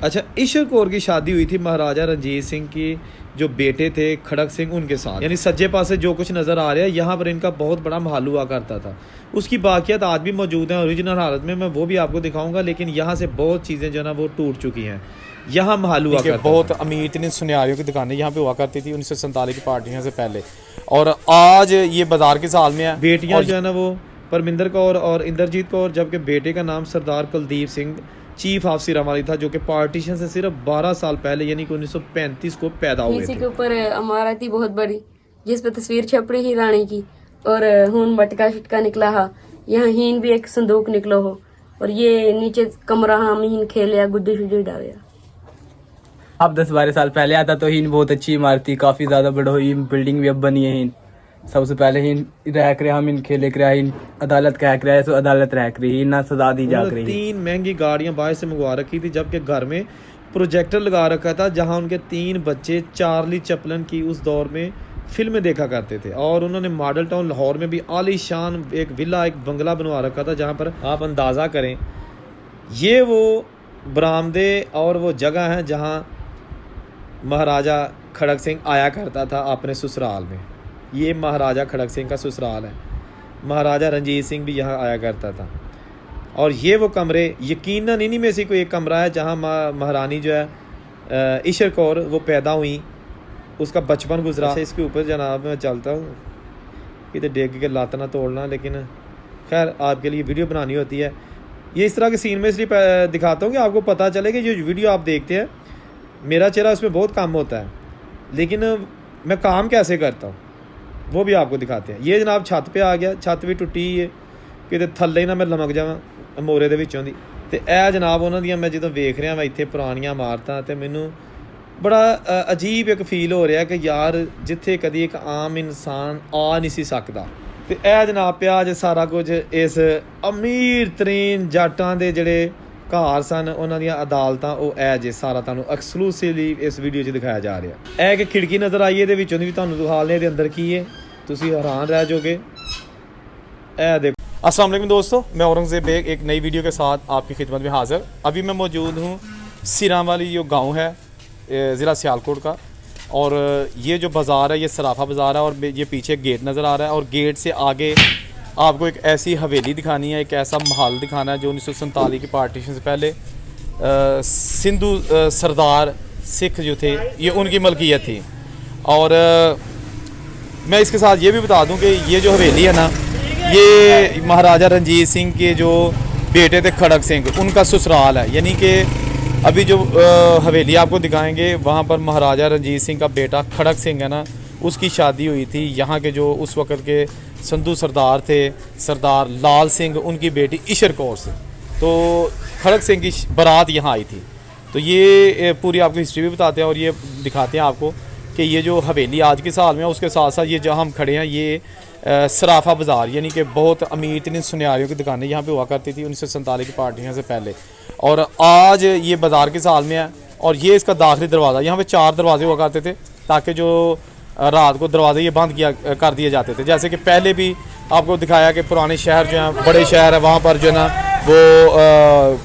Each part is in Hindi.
अच्छा, ईश्वर कौर की शादी हुई थी महाराजा रंजीत सिंह की जो बेटे थे खड़क सिंह उनके साथ, यानी सज्जे पासे जो कुछ नज़र आ रहा है यहाँ पर इनका बहुत बड़ा महल हुआ करता था। उसकी बाकियात आज भी मौजूद हैं ओरिजिनल हालत में, मैं वो भी आपको दिखाऊंगा। लेकिन यहाँ से बहुत चीज़ें जो है ना वो टूट चुकी हैं। यहाँ महल हुआ करता बहुत अमीर इतनी सुनियारियों की दुकानें यहाँ पे हुआ करती थी 1947 की पार्टियों से पहले, और आज ये बाजार के साल में है। बेटियाँ जो है ना वो परमिंदर कौर और इंद्रजीत कौर, जबकि बेटे का नाम सरदार कुलदीप सिंह चीफ ऑफ सिरावाली था, जो कि पार्टीशन से सिर्फ 12 साल पहले यानी कि 1935 को पैदा हुए थे। इसी के ऊपर इमारत थी बहुत बड़ी जिस पे तस्वीर छप रही ही रानी की, और हुन मटका शिटका निकला हा, यहाँ हीन भी एक संदूक निकलो हो, और ये नीचे कमरा हम हीन खेलिया गुड्डी शुड्डी डालिया। अब 10-12 साल पहले आता तो हीन बहुत अच्छी इमारत थी, काफी ज्यादा बड़ा हुई, बिल्डिंग भी अब बनी है। हीन सबसे पहले ही रह कर हम इन खेले कर अदालत कह कर तो अदालत रह कर ना सजा दी जा रही। 3 महंगी गाड़ियां बाहर से मंगवा रखी थी, जबकि घर में प्रोजेक्टर लगा रखा था जहां उनके 3 बच्चे चार्ली चैपलिन की उस दौर में फिल्में देखा करते थे। और उन्होंने मॉडल टाउन लाहौर में भी आलीशान एक विला, एक बंगला बनवा रखा था, जहाँ पर आप अंदाज़ा करें ये वो बरामदे और वो जगह है जहाँ महाराजा खड़क सिंह आया करता था अपने ससुराल में। ये महाराजा खड़क सिंह का ससुराल है। महाराजा रंजीत सिंह भी यहाँ आया करता था। और ये वो कमरे यकीनन इन्हीं में से कोई एक कमरा है जहाँ महारानी जो है ईश्वर कौर वो पैदा हुई, उसका बचपन गुजरा। इसके ऊपर जनाब मैं चलता हूँ कि डेग के लात ना तोड़ना, लेकिन खैर आपके लिए वीडियो बनानी होती है। ये इस तरह के सीन में इसलिए दिखाता हूँ कि आपको पता चले कि जो वीडियो आप देखते हैं मेरा चेहरा उसमें बहुत कम होता है, लेकिन मैं काम कैसे करता हूँ वो भी आपको दिखाते हैं। ये जनाब छत पे आ गया, छत भी टुटी है कि थल्ले ना मैं लमक जावां मोरे दे विचों दी। ते ए जनाब उन्हां दियां मैं ਜਦੋਂ ਵੇਖ ਰਿਹਾ मैं ਇੱਥੇ ਪੁਰਾਣੀਆਂ ਇਮਾਰਤਾਂ ਤੇ ਮੈਨੂੰ ਬੜਾ ਅਜੀਬ ਇੱਕ ਫੀਲ ਹੋ ਰਿਹਾ ਕਿ ਯਾਰ ਜਿੱਥੇ ਕਦੀ ਇੱਕ ਆਮ ਇਨਸਾਨ ਆ ਨਹੀਂ ਸੀ ਸਕਦਾ। ਤੇ ਇਹ ਜਨਾਬ ਪਿਆ ਜੇ ਸਾਰਾ ਕੁਝ ਇਸ ਅਮੀਰ ਤਰੀਨ ਜੱਟਾਂ ਦੇ ਜਿਹੜੇ ਘਰ ਸਨ ਉਹਨਾਂ ਦੀਆਂ ਅਦਾਲਤਾਂ, ਉਹ ਇਹ ਜੇ ਸਾਰਾ ਤੁਹਾਨੂੰ ਐਕਸਕਲੂਸਿਵਲੀ ਇਸ ਵੀਡੀਓ 'ਚ ਦਿਖਾਇਆ ਜਾ ਰਿਹਾ। ਇਹ ਕਿ ਖਿੜਕੀ ਨਜ਼ਰ ਆਈ ਇਹਦੇ ਵਿੱਚੋਂ ਦੀ ਵੀ ਤੁਹਾਨੂੰ ਦਿਖਾ ਲਿਆ ਇਹਦੇ ਅੰਦਰ ਕੀ ਹੈ, तुसी हैरान रह जाओगे। देखो, अस्सलाम वालेकुम दोस्तों, मैं औरंगज़ेब बेग एक नई वीडियो के साथ आपकी खिदमत में हाज़िर। अभी मैं मौजूद हूँ सिरावाली जो गांव है ज़िला सियालकोट का, और ये जो बाज़ार है ये सराफा बाज़ार है, और ये पीछे गेट नज़र आ रहा है, और गेट से आगे आपको एक ऐसी हवेली दिखानी है, एक ऐसा महल दिखाना है जो 1947 की पार्टीशन से पहले सिंधु सरदार सिख जो थे ये उनकी मलकियत थी। और मैं इसके साथ ये भी बता दूं कि ये जो हवेली है ना ये महाराजा रंजीत सिंह के जो बेटे थे खड़क सिंह उनका ससुराल है। यानी कि अभी जो हवेली आपको दिखाएंगे वहाँ पर महाराजा रंजीत सिंह का बेटा खड़क सिंह है ना, उसकी शादी हुई थी यहाँ के जो उस वक़्त के संधू सरदार थे, सरदार लाल सिंह, उनकी बेटी ईश्वर कौर से। तो खड़क सिंह की बारात यहाँ आई थी। तो ये पूरी आपको हिस्ट्री भी बताते हैं और ये दिखाते हैं आपको कि ये जो हवेली आज के साल में है उसके साथ साथ ये जहाँ हम खड़े हैं ये सराफा बाज़ार, यानी कि बहुत अमीर इतनी सुनियारियों की दुकानें यहाँ पे हुआ करती थी 1947 की पार्टियों से पहले, और आज ये बाज़ार के साल में है। और ये इसका दाखिली दरवाज़ा, यहाँ पे 4 दरवाजे हुआ करते थे ताकि जो रात को दरवाजे ये बंद कर दिए जाते थे। जैसे कि पहले भी आपको दिखाया कि पुराने शहर जो हैं बड़े शहर है वहाँ पर जो है ना वो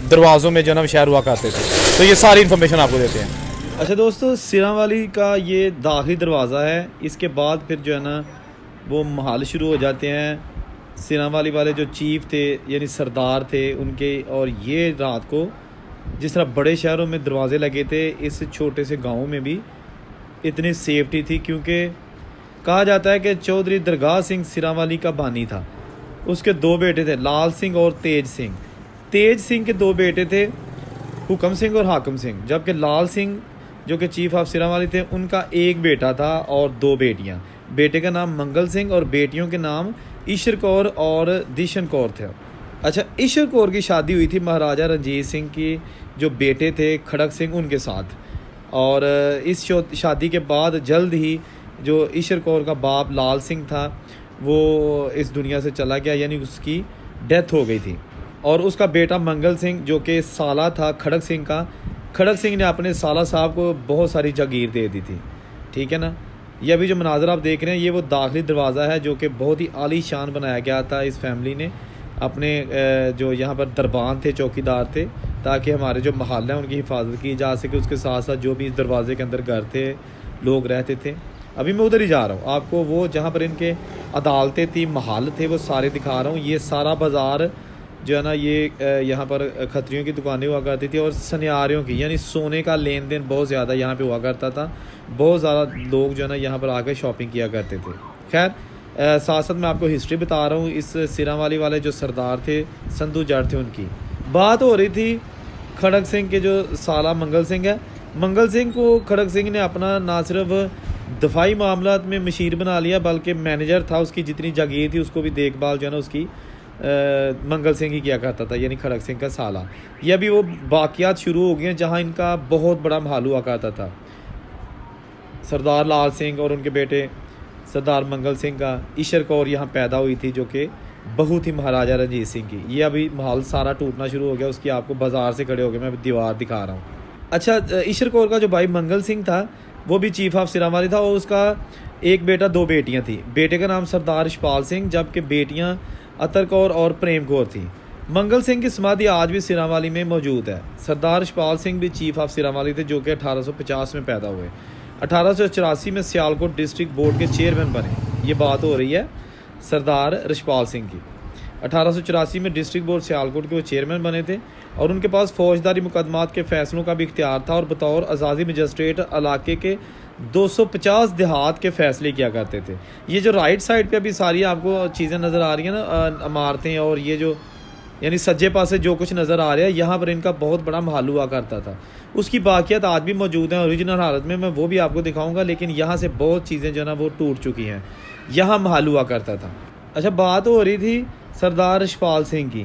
दरवाज़ों में जो है ना शहर हुआ करते थे। तो ये सारी इन्फॉर्मेशन आपको देते हैं। अच्छा दोस्तों, सिरावाली का ये दाखिली दरवाज़ा है। इसके बाद फिर जो है ना वो महल शुरू हो जाते हैं। सिरावाली वाले जो चीफ थे यानी सरदार थे उनके, और ये रात को जिस तरह बड़े शहरों में दरवाज़े लगे थे इस छोटे से गांव में भी इतनी सेफ्टी थी, क्योंकि कहा जाता है कि चौधरी दरगाह सिंह सिरावाली का बानी था। उसके 2 बेटे थे, लाल सिंह और तेज सिंह। तेज सिंह के 2 बेटे थे, हुक्म सिंह और हाकिम सिंह, जबकि लाल सिंह जो कि चीफ ऑफ सिरावाली थे उनका एक बेटा था और 2 बेटियां। बेटे का नाम मंगल सिंह और बेटियों के नाम ईश्वर कौर और दिशन कौर थे। अच्छा, ईश्वर कौर की शादी हुई थी महाराजा रंजीत सिंह की जो बेटे थे खड़क सिंह उनके साथ, और इस शादी के बाद जल्द ही जो ईश्वर कौर का बाप लाल सिंह था वो इस दुनिया से चला गया, यानी उसकी डेथ हो गई थी। और उसका बेटा मंगल सिंह जो कि साला था खड़क सिंह का, खड़क सिंह ने अपने साला साहब को बहुत सारी जागीर दे दी थी। ठीक है ना, ये अभी जो मनाजर आप देख रहे हैं ये वो दाखिली दरवाज़ा है जो कि बहुत ही आलीशान बनाया गया था इस फैमिली ने। अपने जो यहाँ पर दरबान थे, चौकीदार थे, ताकि हमारे जो महल हैं उनकी हिफाजत की जा सके। उसके साथ साथ जो भी इस दरवाज़े के अंदर घर थे, लोग रहते थे। अभी मैं उधर ही जा रहा हूँ, आपको वो जहाँ पर इनके अदालतें थी, महल थे, वो सारे दिखा रहा हूँ। ये सारा बाज़ार जो है ना, ये यहाँ पर खत्रियों की दुकानें हुआ करती थी और सनियारियों की, यानी सोने का लेन देन बहुत ज़्यादा यहाँ पे हुआ करता था। बहुत ज़्यादा लोग जो है ना यहाँ पर आकर शॉपिंग किया करते थे। खैर साथ साथ मैं आपको हिस्ट्री बता रहा हूँ। इस सिरावाली वाले जो सरदार थे, संधू जट थे, उनकी बात हो रही थी। खड़ग सिंह के जो साला मंगल सिंह है, मंगल सिंह को खड़ग सिंह ने अपना ना सिर्फ दफाई मामलात में मशीर बना लिया, बल्कि मैनेजर था। उसकी जितनी जागीर थी उसको भी देखभाल जो है ना उसकी मंगल सिंह ही किया करता था, यानी खड़ग सिंह का साला। ये अभी वो वाक़यात शुरू हो गए हैं जहाँ इनका बहुत बड़ा महल हुआ करता था। सरदार लाल सिंह और उनके बेटे सरदार मंगल सिंह का ईशर कौर यहाँ पैदा हुई थी, जो कि बहू थी महाराजा रंजीत सिंह की। ये अभी महल सारा टूटना शुरू हो गया, उसकी आपको बाज़ार से खड़े हो गए मैं अभी दीवार दिखा रहा हूँ। अच्छा, ईशर कौर का जो भाई मंगल सिंह था वो भी चीफ ऑफ सिरावाली था, और उसका एक बेटा, दो बेटियाँ थी। बेटे का नाम सरदार यशपाल सिंह, जबकि बेटियाँ अतर कौर और प्रेम कौर थी। मंगल सिंह की समाधि आज भी सिरावाली में मौजूद है। सरदार यशपाल सिंह भी चीफ ऑफ सिरावाली थे, जो कि 1850 में पैदा हुए। 1884 में सियालकोट डिस्ट्रिक्ट बोर्ड के चेयरमैन बने। ये बात हो रही है सरदार यशपाल सिंह की। 1884 में डिस्ट्रिक्ट बोर्ड सियालकोट के वो चेयरमैन बने थे, और उनके पास फौजदारी मुकदमात के फ़ैसलों का भी इख्तियार था, और बतौर आज़ादी मजिस्ट्रेट इलाके के 250 देहात के फ़ैसले किया करते थे। ये जो राइट साइड पे अभी सारी आपको चीज़ें नज़र आ रही हैं ना, इमारतें, और ये जो यानी सज्जे पासे जो कुछ नज़र आ रहा है, यहाँ पर इनका बहुत बड़ा महल हुआ करता था। उसकी बाकियात आज भी मौजूद हैं ओरिजिनल हालत में, मैं वो भी आपको दिखाऊंगा। लेकिन यहाँ से बहुत चीज़ें जो है ना वो टूट चुकी हैं। यहाँ महल हुआ करता था। अच्छा, बात हो रही थी सरदार यशपाल सिंह की,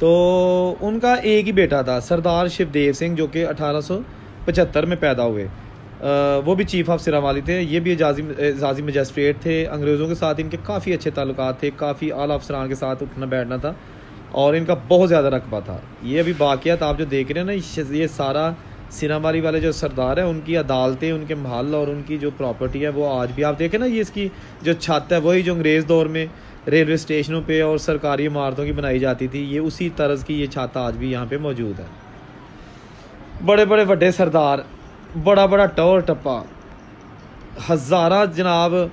तो उनका एक ही बेटा था सरदार शिवदेव सिंह, जो कि 1875 में पैदा हुए। वो भी चीफ ऑफ सिरावाली थे। ये भी एजाजी मजिस्ट्रेट थे। अंग्रेज़ों के साथ इनके काफ़ी अच्छे ताल्लुकात थे, काफ़ी आला अफसरान के साथ उठना बैठना था, और इनका बहुत ज़्यादा रकबा था। ये अभी वाक़यात आप जो देख रहे हैं ना, ये सारा सिरावाली वाले जो सरदार हैं, उनकी अदालतें, उनके महल और उनकी जो प्रॉपर्टी है वो आज भी आप देखें ना। ये इसकी जो छत है वही जो अंग्रेज़ दौर में रेलवे स्टेशनों पे और सरकारी इमारतों की बनाई जाती थी, ये उसी तर्ज की ये छत आज भी यहाँ पे मौजूद है। बड़े बड़े वड्डे सरदार, बड़ा बड़ा टौर टप्पा, हज़ारा जनाब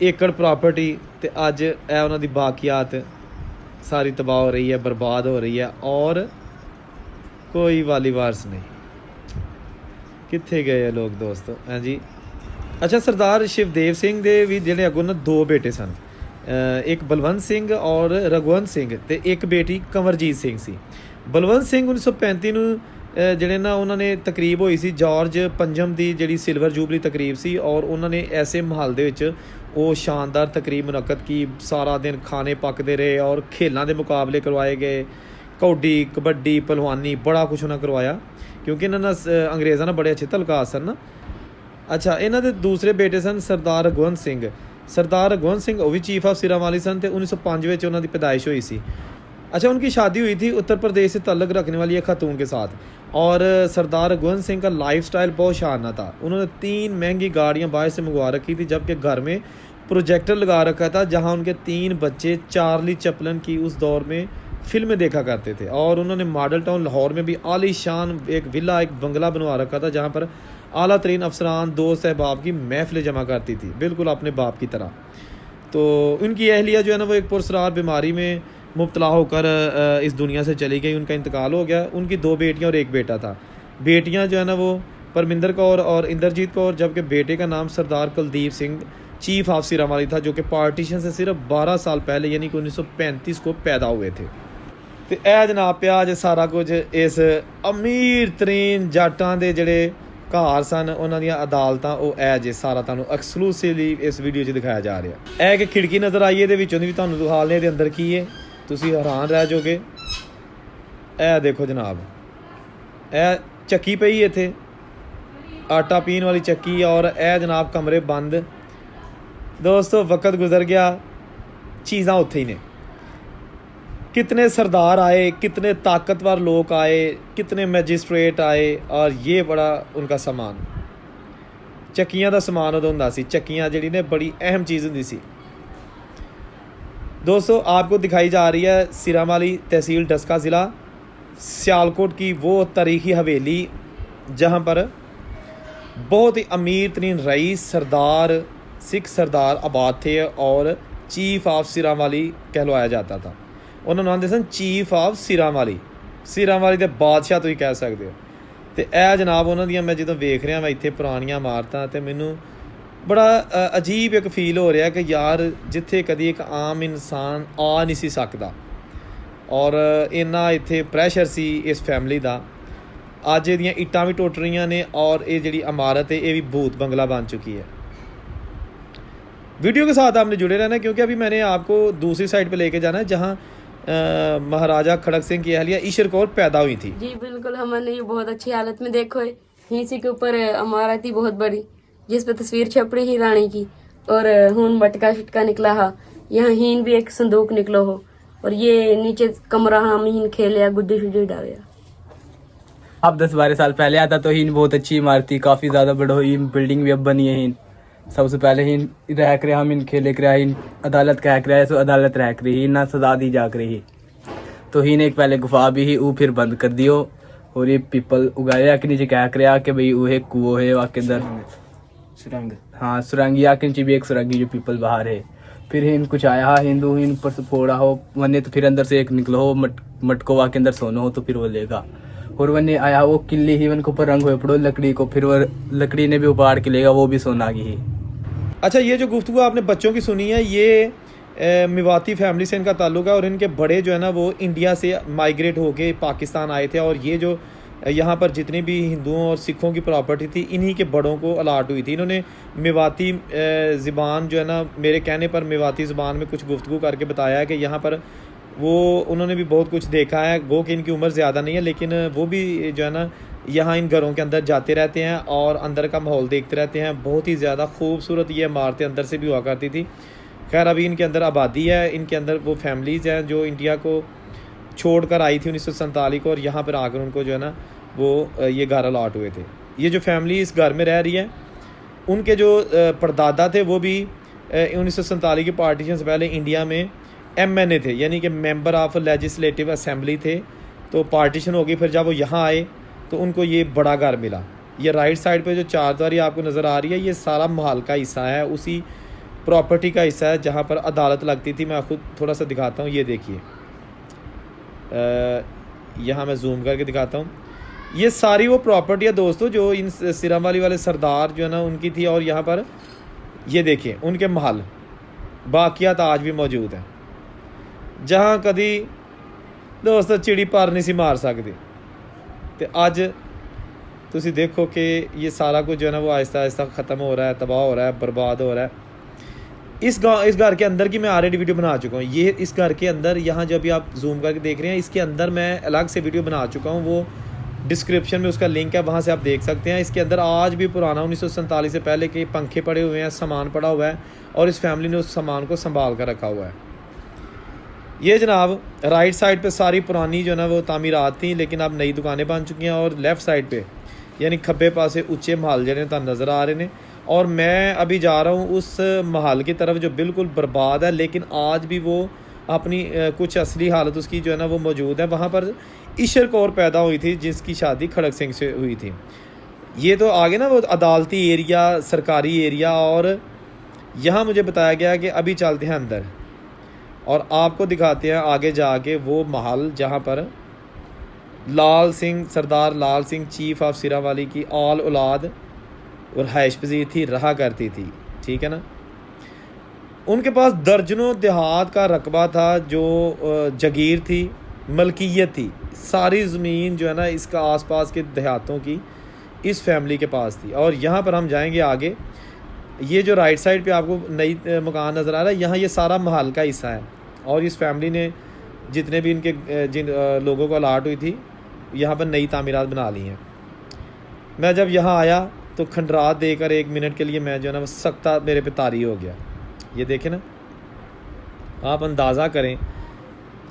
एकड़ प्रॉपर्टी, तो अज ए उन्हां दी बाकियात सारी तबाह हो रही है, बर्बाद हो रही है, और कोई वाली वारस नहीं। कित्थे गए लोग दोस्तों? हाँ जी। अच्छा, सरदार शिवदेव सिंह दे भी जेह्ड़े अगों ना दो बेटे सन, एक बलवंत सिंह और रघुवंत सिंह, ते एक बेटी कंवरजीत सिंह सी। बलवंत सिंह 1935 ਨੂੰ ਜਿਹੜੇ ਨਾ ਉਹਨਾਂ ਨੇ ਤਕਰੀਬ ਹੋਈ ਸੀ ਜਾਰਜ ਪੰਜਮ ਦੀ, ਜਿਹੜੀ ਸਿਲਵਰ ਜੂਬਲੀ ਤਕਰੀਬ ਸੀ, ਔਰ ਉਹਨਾਂ ਨੇ ਐਸੇ ਮਾਹੌਲ ਦੇ ਵਿੱਚ ਉਹ ਸ਼ਾਨਦਾਰ ਤਕਰੀਬ ਮੁਨੱਕਦ की। सारा दिन खाने पकते रहे और खेलों के मुकाबले करवाए गए, कौडी, कबड्डी, पहलवानी, बड़ा कुछ उन्हें करवाया, क्योंकि इन्होंने अंग्रेज़ों ने बड़े अच्छे तलकात सन ना। अच्छा, इन्हों के दूसरे बेटे सन सरदार रघुवंत सिंह। सरदार रघुवंत सिंह वो भी चीफ ऑफ सिरावाली सन, तो 1905 में उन्होंने पैदाइश हुई सी। अच्छा, उनकी शादी हुई थी उत्तर प्रदेश से तल्लक रखने वाली एक खातून के साथ, और सरदार रघुवंत सिंह का लाइफस्टाइल बहुत शानदार था। उन्होंने 3 महंगी गाड़ियाँ बाहर से मंगवा रखी थी, जबकि घर में प्रोजेक्टर लगा रखा था, जहाँ उनके 3 बच्चे चार्ली चैपलिन की उस दौर में फिल्में देखा करते थे। और उन्होंने मॉडल टाउन लाहौर में भी आलीशान एक विला, एक बंगला बनवा रखा था, जहाँ पर आला तरीन अफसरान, दोस्त अहबाब की महफिलें जमा करती थी, बिल्कुल अपने बाप की तरह। तो उनकी अहलिया जो है ना वो एक पुरसरार बीमारी में मुब्तला होकर इस दुनिया से चली गई, उनका इंतकाल हो गया। उनकी 2 बेटियां और एक बेटा था। बेटियां जो है ना वो परमिंदर कौर और इंद्रजीत कौर, जबकि बेटे का नाम सरदार कुलदीप सिंह चीफ ऑफ सिरावाली था, जो कि पार्टीशन से सिर्फ 12 साल पहले यानी कि 1935 को पैदा हुए थे। तो यह जनाब प्या जे सारा कुछ इस अमीर तरीन जाटां दे जेह्ड़े घर सन, उन्हां दियां अदालतां, ओह ऐ जे सारा तुहानूं एक्सक्लूसिवली इस वीडियो च दिखाया जा रहा। ऐ कि खिड़की नज़र आई है, विचों दी भी तुहानूं दिखाने दे अंदर की है, तुसीं हैरान रह जाओगे। ऐ देखो जनाब, ऐ चक्की पई इत्थे, आटा पीन वाली चक्की, और ऐ जनाब कमरे बंद। दोस्तों, वक्त गुजर गया, चीज़ां उत्थे ही ने। कितने सरदार आए, कितने ताकतवर लोग आए, कितने मैजिस्ट्रेट आए, और ये बड़ा उनका समान, चक्कियां दा समान उदों हुंदा सी। चक्कियां जिहड़ी ने बड़ी अहम चीज़ हुंदी सी। दोस्तों, आपको दिखाई जा रही है सिरावाली तहसील डस्का ज़िला, सियालकोट की वो तारीखी हवेली जहाँ पर बहुत ही अमीर तरीन रईस सरदार सिख सरदार आबाद थे और चीफ ऑफ सिरावाली कहलवाया जाता था। उन्होंने आते सन चीफ ऑफ सिरावाली ਦੇ ਬਾਦਸ਼ਾਹ ਤੁਸੀਂ ਕਹਿ ਸਕਦੇ ਹੋ। ਤੇ ਇਹ ਜਨਾਬ ਉਹਨਾਂ ਦੀਆਂ ਮੈਂ ਜਦੋਂ ਵੇਖ ਰਿਹਾ ਮੈਂ ਇੱਥੇ ਪੁਰਾਣੀਆਂ ਇਮਾਰਤਾਂ ਤੇ ਮੈਨੂੰ ਬੜਾ ਅਜੀਬ ਇੱਕ ਫੀਲ ਹੋ ਰਿਹਾ ਕਿ ਯਾਰ ਜਿੱਥੇ ਕਦੀ ਇੱਕ ਆਮ ਇਨਸਾਨ ਆ ਨਹੀਂ ਸੀ ਸਕਦਾ ਔਰ ਇੰਨਾ ਇੱਥੇ ਪ੍ਰੈਸ਼ਰ ਸੀ ਇਸ ਫੈਮਿਲੀ ਦਾ। ਅੱਜ ਇਹਦੀਆਂ ਇੱਟਾਂ ਵੀ ਟੁੱਟ ਰਹੀਆਂ ਨੇ और ये ਜਿਹੜੀ इमारत है ये भी भूत बंगला बन चुकी है। वीडियो के साथ आपने जुड़े रहना क्योंकि अभी मैंने आपको दूसरी साइड पे लेके जाना है जहाँ महाराजा खड़क सिंह की अहलिया ईशर कौर पैदा हुई थी। जी बिल्कुल, हमने ये बहुत अच्छी हालत में देखो है। इसी के ऊपर इमारत ही बहुत बड़ी जिस पे तस्वीर छप रही ही रानी की और हून मटका शिटका निकला हा। यहाँ हीन भी एक संदूक निकलो हो और ये नीचे कमरा हम हीन खेलिया गुड्डी शुड्डी डालिया। अब 10-12 साल पहले आता तो हीन बहुत अच्छी इमारत थी, काफ़ी ज़्यादा बड़ी हुई, बिल्डिंग भी अब बनी है। हीन सबसे पहले हीन रह कर हम इन खेले कर हीन अदालत कह कर सो अदालत रह कर ही ना सजा दी जा रही। तो हीन एक पहले गुफा भी ही वो फिर बंद कर दियो और ये पीपल उगाया कि नीचे कह कर कि भाई वो है कुओ है वहाँ के अंदर सुरंग, हाँ सुरंगी या के नीचे भी एक सुरंगी जो पीपल बाहर है। फिर हीन कुछ आया हिंदू हीन ऊपर से फोड़ा हो वरने तो फिर अंदर से एक निकलो हो मटको वहाँ के अंदर सोना हो तो फिर वो लेगा। और वरने आया वो किल्ली ही वन के ऊपर रंग हुए पड़ो लकड़ी को, फिर वो लकड़ी ने भी उपाड़ के लेगा वो भी सोना की ही। अच्छा, ये जो गुफ्तगू आपने बच्चों की सुनी है ये मेवाती फैमिली से इनका ताल्लुक है और इनके बड़े जो है ना वो इंडिया से माइग्रेट होके पाकिस्तान आए थे और ये जो यहाँ पर जितनी भी हिंदुओं और सिखों की प्रॉपर्टी थी इन्हीं के बड़ों को अलाट हुई थी। इन्होंने मेवाती ज़बान जो है ना मेरे कहने पर मेवाती ज़बान में कुछ गुफ्तगू करके बताया है कि यहाँ पर वो उन्होंने भी बहुत कुछ देखा है। गो कि इनकी उम्र ज़्यादा नहीं है लेकिन वो भी जो है ना यहाँ इन घरों के अंदर जाते रहते हैं और अंदर का माहौल देखते रहते हैं। बहुत ही ज़्यादा खूबसूरत ये इमारतें अंदर से भी हुआ करती थी। खैर अभी इनके अंदर आबादी है, इनके अंदर वो फैमिलीज़ हैं जो इंडिया को छोड़ कर आई थी 1947 को और यहाँ पर आकर उनको जो है ना वो ये घर अलाट हुए थे। ये जो फैमिली इस घर में रह रही है उनके जो परदादा थे वो भी 1947 की पार्टीशन से पहले इंडिया में MNA थे, यानी कि मेंबर ऑफ लेजिस्लेटिव असेंबली थे। तो पार्टीशन हो गई, फिर जब वो यहाँ आए तो उनको ये बड़ा घर मिला। ये राइट साइड पे जो चारद्वारी आपको नज़र आ रही है ये सारा महल का हिस्सा है, उसी प्रॉपर्टी का हिस्सा है जहाँ पर अदालत लगती थी। मैं खुद थोड़ा सा दिखाता हूँ, ये देखिए यहाँ मैं जूम करके दिखाता हूँ। ये सारी वो प्रॉपर्टी है दोस्तों जो इन सिरावाली वाले सरदार जो है ना उनकी थी और यहाँ पर ये देखिए उनके महल बाकियात आज भी मौजूद हैं जहाँ कदी दोस्तों चिड़ी पर नहीं सी मार सकती। तो अज तुसी देखो कि ये सारा कुछ जो है ना वो आहिस्ता आहिस्ता ख़त्म हो रहा है, तबाह हो रहा है, बर्बाद हो रहा है। इस घर के अंदर की मैं ऑलरेडी वीडियो बना चुका हूँ। ये इस घर के अंदर यहाँ जब भी आप जूम करके देख रहे हैं इसके अंदर मैं अलग से वीडियो बना चुका हूँ, वो डिस्क्रिप्शन में उसका लिंक है, वहाँ से आप देख सकते हैं। इसके अंदर आज भी पुराना 1947 से पहले के पंखे पड़े हुए हैं, सामान पड़ा हुआ है और इस फैमिली ने उस सामान को संभाल कर रखा हुआ है। ये जनाब राइट साइड पे सारी पुरानी जो है ना वो तामीरात थी लेकिन अब नई दुकानें बन चुकी हैं और लेफ़्ट साइड पे यानी खब्बे पासे उच्चे महल जो तो नज़र आ रहे हैं। और मैं अभी जा रहा हूँ उस महल की तरफ जो बिल्कुल बर्बाद है लेकिन आज भी वो अपनी कुछ असली हालत उसकी जो है ना वो मौजूद है। वहाँ पर ईशर कौर पैदा हुई थी जिसकी शादी खड़क सिंह से हुई थी। ये तो आगे ना वो अदालती एरिया, सरकारी एरिया, और यहाँ मुझे बताया गया कि अभी चलते हैं अंदर और आपको दिखाते हैं आगे जाके वो महल जहाँ पर लाल सिंह, सरदार लाल सिंह चीफ ऑफ सिरावाली की आल औलाद और हाइश पजीर थी, रहा करती थी। ठीक है ना। उनके पास दर्जनों देहात का रकबा था जो जगीर थी, मलकियत थी। सारी ज़मीन जो है ना इसका आसपास के देहातों की इस फैमिली के पास थी। और यहाँ पर हम जाएंगे आगे। ये जो राइट साइड पे आपको नई मकान नज़र आ रहा है यहाँ ये सारा महल का हिस्सा है और इस फैमिली ने जितने भी इनके जिन लोगों को अलाट हुई थी यहाँ पर नई तामीरात बना ली हैं। मैं जब यहाँ आया तो खंडरात देकर 1 मिनट के लिए मैं जो है ना वो सख्ता मेरे पे तारी हो गया। ये देखें ना, आप अंदाज़ा करें,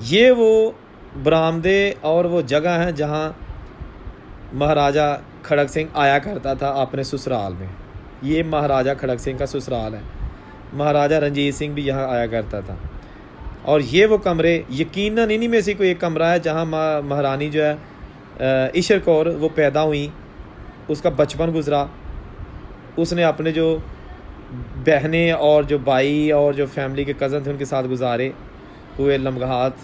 ये वो बरामदे और वो जगह हैं जहाँ महाराजा खड़क सिंह आया करता था अपने ससुराल में। ये महाराजा खड़क सिंह का ससुराल है। महाराजा रंजीत सिंह भी यहाँ आया करता था। और ये वो कमरे यकीनन इन्हीं में से कोई एक कमरा है जहाँ महारानी जो है ईशर कौर वो पैदा हुई, उसका बचपन गुजरा, उसने अपने जो बहनें और जो भाई और जो फैमिली के कज़न थे उनके साथ गुजारे हुए लम्हात।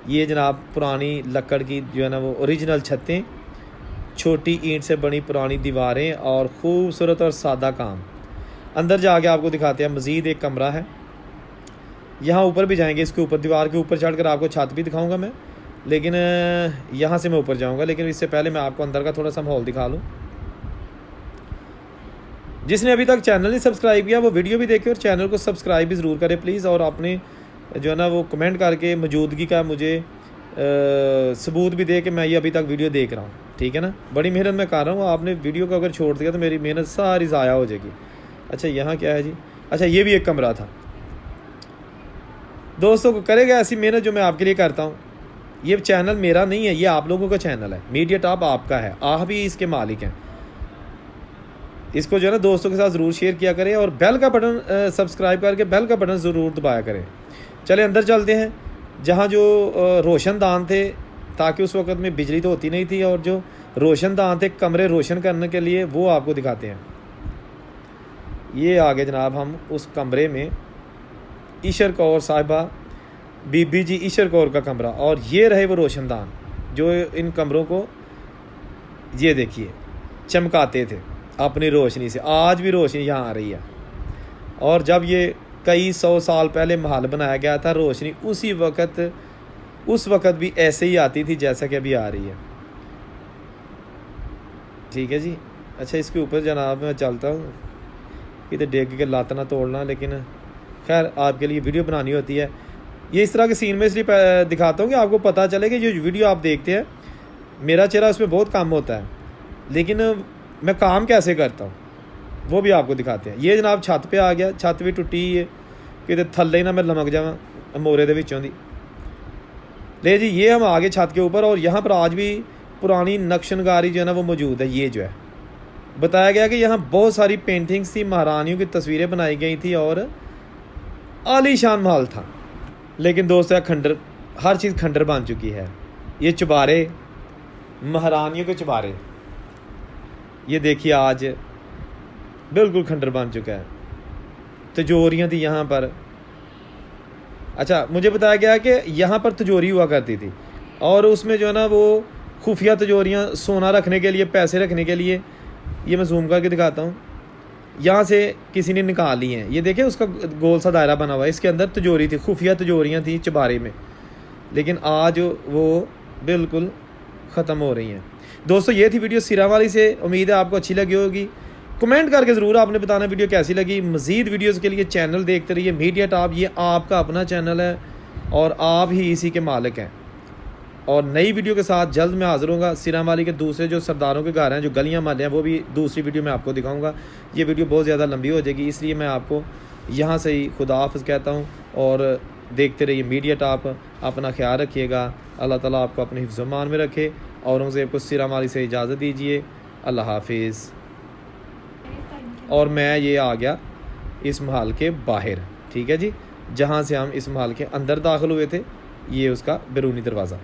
ये जनाब पुरानी लकड़ की जो है ना वो ओरिजिनल छतें, छोटी ईंट से बनी पुरानी दीवारें और ख़ूबसूरत और सादा काम। अंदर जाके आपको दिखाते हैं मज़ीद एक कमरा है, यहाँ ऊपर भी जाएंगे, इसके ऊपर दीवार के ऊपर चढ़कर आपको छत भी दिखाऊंगा मैं, लेकिन यहाँ से मैं ऊपर जाऊँगा। लेकिन इससे पहले मैं आपको अंदर का थोड़ा सा माहौल दिखा लूँ। जिसने अभी तक चैनल नहीं सब्सक्राइब किया वो वीडियो भी देखे और चैनल को सब्सक्राइब भी ज़रूर करें प्लीज़, और आपने जो है ना वो कमेंट करके मौजूदगी का मुझे सबूत भी दे कि मैं ये अभी तक वीडियो देख रहा हूँ, ठीक है ना। बड़ी मेहनत मैं कर रहा हूँ, आपने वीडियो को अगर छोड़ दिया तो मेरी मेहनत सारी ज़ाया हो जाएगी। अच्छा यहाँ क्या है जी, अच्छा ये भी एक कमरा था। दोस्तों को करेगा ऐसी मेहनत जो मैं आपके लिए करता हूँ। ये चैनल मेरा नहीं है, ये आप लोगों का चैनल है, मीडिया टॉप आपका है, आप भी इसके मालिक हैं। इसको जो है ना दोस्तों के साथ ज़रूर शेयर किया करें और बेल का बटन सब्सक्राइब करके बेल का बटन ज़रूर दबाया करें। चले अंदर चलते हैं, जहाँ जो रोशनदान थे, ताकि उस वक़्त में बिजली तो होती नहीं थी, और जो रोशनदान थे कमरे रोशन करने के लिए, वो आपको दिखाते हैं। ये आगे जनाब हम उस कमरे में ईशर कौर साहिबा, बीबी जी ईशर कौर का कमरा, और ये रहे वो रोशनदान जो इन कमरों को ये देखिए चमकाते थे अपनी रोशनी से। आज भी रोशनी यहाँ आ रही है, और जब ये कई 100 साल पहले महल बनाया गया था, रोशनी उस वक़्त भी ऐसे ही आती थी जैसा कि अभी आ रही है, ठीक है जी। अच्छा इसके ऊपर जनाब मैं चलता हूँ, कितने डेग के लात ना तोड़ना, लेकिन खैर आपके लिए वीडियो बनानी होती है। ये इस तरह के सीन में इसलिए दिखाता हूँ कि आपको पता चले कि जो वीडियो आप देखते हैं मेरा चेहरा उसमें बहुत कम होता है, लेकिन मैं काम कैसे करता हूँ वो भी आपको दिखाते हैं। ये जनाब छत पे आ गया, छत भी टुटी है कि थल्ले ही ना मैं लमक जावा मोरे दे विचों दी। ले जी ये हम आ गए छत के ऊपर, और यहाँ पर आज भी पुरानी नक्शनकारी जो है ना वो मौजूद है। ये जो है बताया गया कि यहाँ बहुत सारी पेंटिंग्स थी, महारानियों की तस्वीरें बनाई गई थी और आलीशान महल था। लेकिन दोस्तों खंडर, हर चीज़ खंडर बन चुकी है। ये चुबारे, महारानियों के चुबारे, ये देखिए आज बिल्कुल खंडर बन चुका है। तिजोरियाँ थी यहाँ पर। अच्छा मुझे बताया गया कि यहाँ पर तिजोरी हुआ करती थी, और उसमें जो है ना वो खुफिया तिजोरियाँ, सोना रखने के लिए, पैसे रखने के लिए। ये मैं जूम करके दिखाता हूँ, यहाँ से किसी ने निकाल ली हैं। ये देखिए उसका गोल सा दायरा बना हुआ है, इसके अंदर तिजोरी थी, खुफिया तिजोरियाँ थी चबारे में, लेकिन आज वो बिल्कुल ख़त्म हो रही हैं। दोस्तों ये थी वीडियो सिरावाली से, उम्मीद है आपको अच्छी लगी होगी। कमेंट करके ज़रूर आपने बताना वीडियो कैसी लगी। मज़ीद वीडियोज़ के लिए चैनल देखते रहिए मीडिया टॉप, ये आपका अपना चैनल है और आप ही इसी के मालिक हैं। और नई वीडियो के साथ जल्द मैं हाज़िर होऊंगा। सिरावाली के दूसरे जो सरदारों के घर हैं, जो गलियां महल्ले हैं, वो भी दूसरी वीडियो में आपको दिखाऊंगा। ये वीडियो बहुत ज़्यादा लंबी हो जाएगी, इसलिए मैं आपको यहाँ से ही खुदा हाफ़िज़ कहता हूँ, और देखते रहिए मीडिया टॉप। अपना ख्याल रखिएगा, अल्लाह ताला आपको अपने हिफ्ज़-ओ-मान में रखे। औरंगज़ेब को सिरावाली से इजाज़त दीजिए। अल्लाह हाफिज़। और मैं ये आ गया इस महल के बाहर, ठीक है जी, जहाँ से हम इस महल के अंदर दाखिल हुए थे। ये उसका बैरूनी दरवाज़ा।